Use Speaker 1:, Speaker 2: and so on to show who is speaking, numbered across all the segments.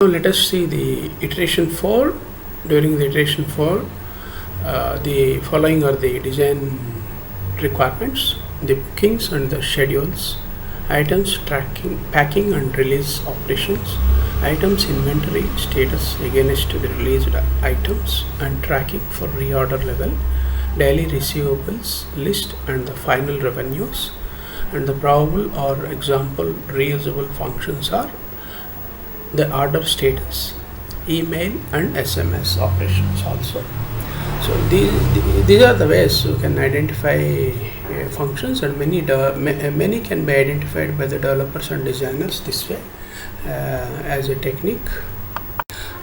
Speaker 1: Now let us see the iteration 4. During the iteration 4, the following are the design requirements: the bookings and the schedules, items tracking, packing and release operations, items inventory status against the released items and tracking for reorder level, daily receivables list and the final revenues, and the probable or example reusable functions are the order status, email and SMS operations also. So these are the ways you can identify functions, and many can be identified by the developers and designers this way as a technique.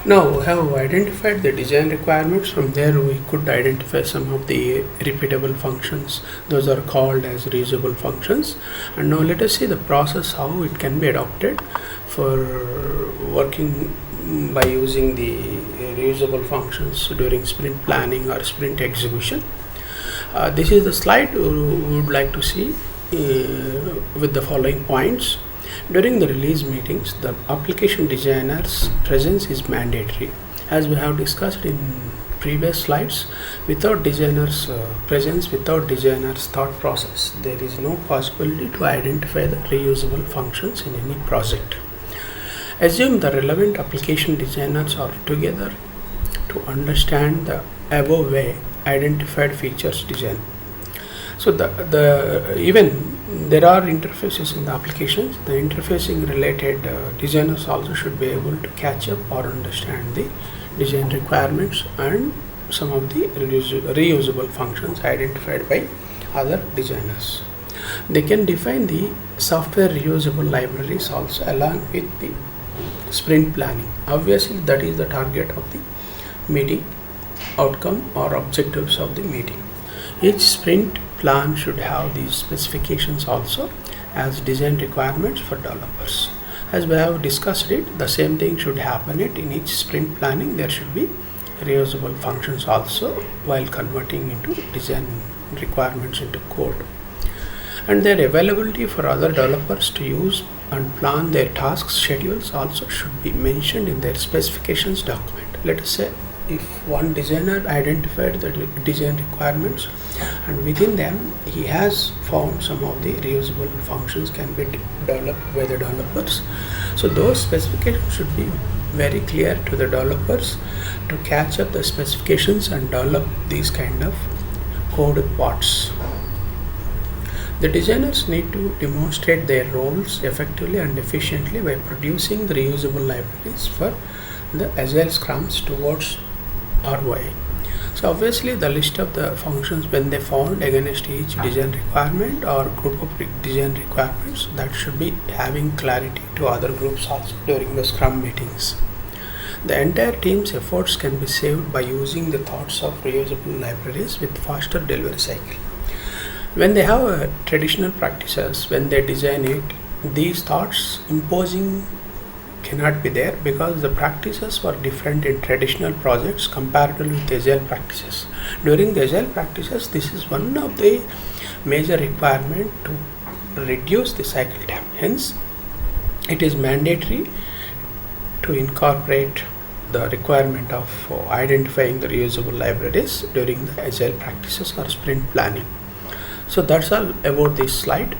Speaker 1: Now we have identified the design requirements. From there we could identify some of the repeatable functions. Those are called as reusable functions. And now let us see the process, how it can be adopted for working by using the reusable functions during sprint planning or sprint execution. This is the slide we would like to see with the following points. During the release meetings, the application designer's presence is mandatory. As we have discussed in previous slides, without designer's presence, without designer's thought process, there is no possibility to identify the reusable functions in any project. Assume the relevant application designers are together to understand the above way identified features design. So even there are interfaces in the applications. The interfacing related designers also should be able to catch up or understand the design requirements and some of the reusable functions identified by other designers. They can define the software reusable libraries also along with the sprint planning. Obviously, that is the target of the meeting outcome or objectives of the meeting. Each sprint plan should have these specifications also as design requirements for developers. As we have discussed it, the same thing should happen in each sprint planning. There should be reusable functions also while converting into design requirements into code. And their availability for other developers to use and plan their tasks schedules also should be mentioned in their specifications document. Let us say if one designer identified the design requirements and within them he has found some of the reusable functions can be developed by the developers. So those specifications should be very clear to the developers to catch up the specifications and develop these kind of code parts. The designers need to demonstrate their roles effectively and efficiently by producing the reusable libraries for the Agile Scrums towards ROI. So obviously the list of the functions when they found against each design requirement or group of design requirements, that should be having clarity to other groups also during the Scrum meetings. The entire team's efforts can be saved by using the thoughts of reusable libraries with faster delivery cycle. When they have traditional practices, when they design it, these thoughts imposing cannot be there because the practices were different in traditional projects comparatively with Agile practices. During the Agile practices, this is one of the major requirement to reduce the cycle time. Hence, it is mandatory to incorporate the requirement of identifying the reusable libraries during the Agile practices or sprint planning. So that's all about this slide.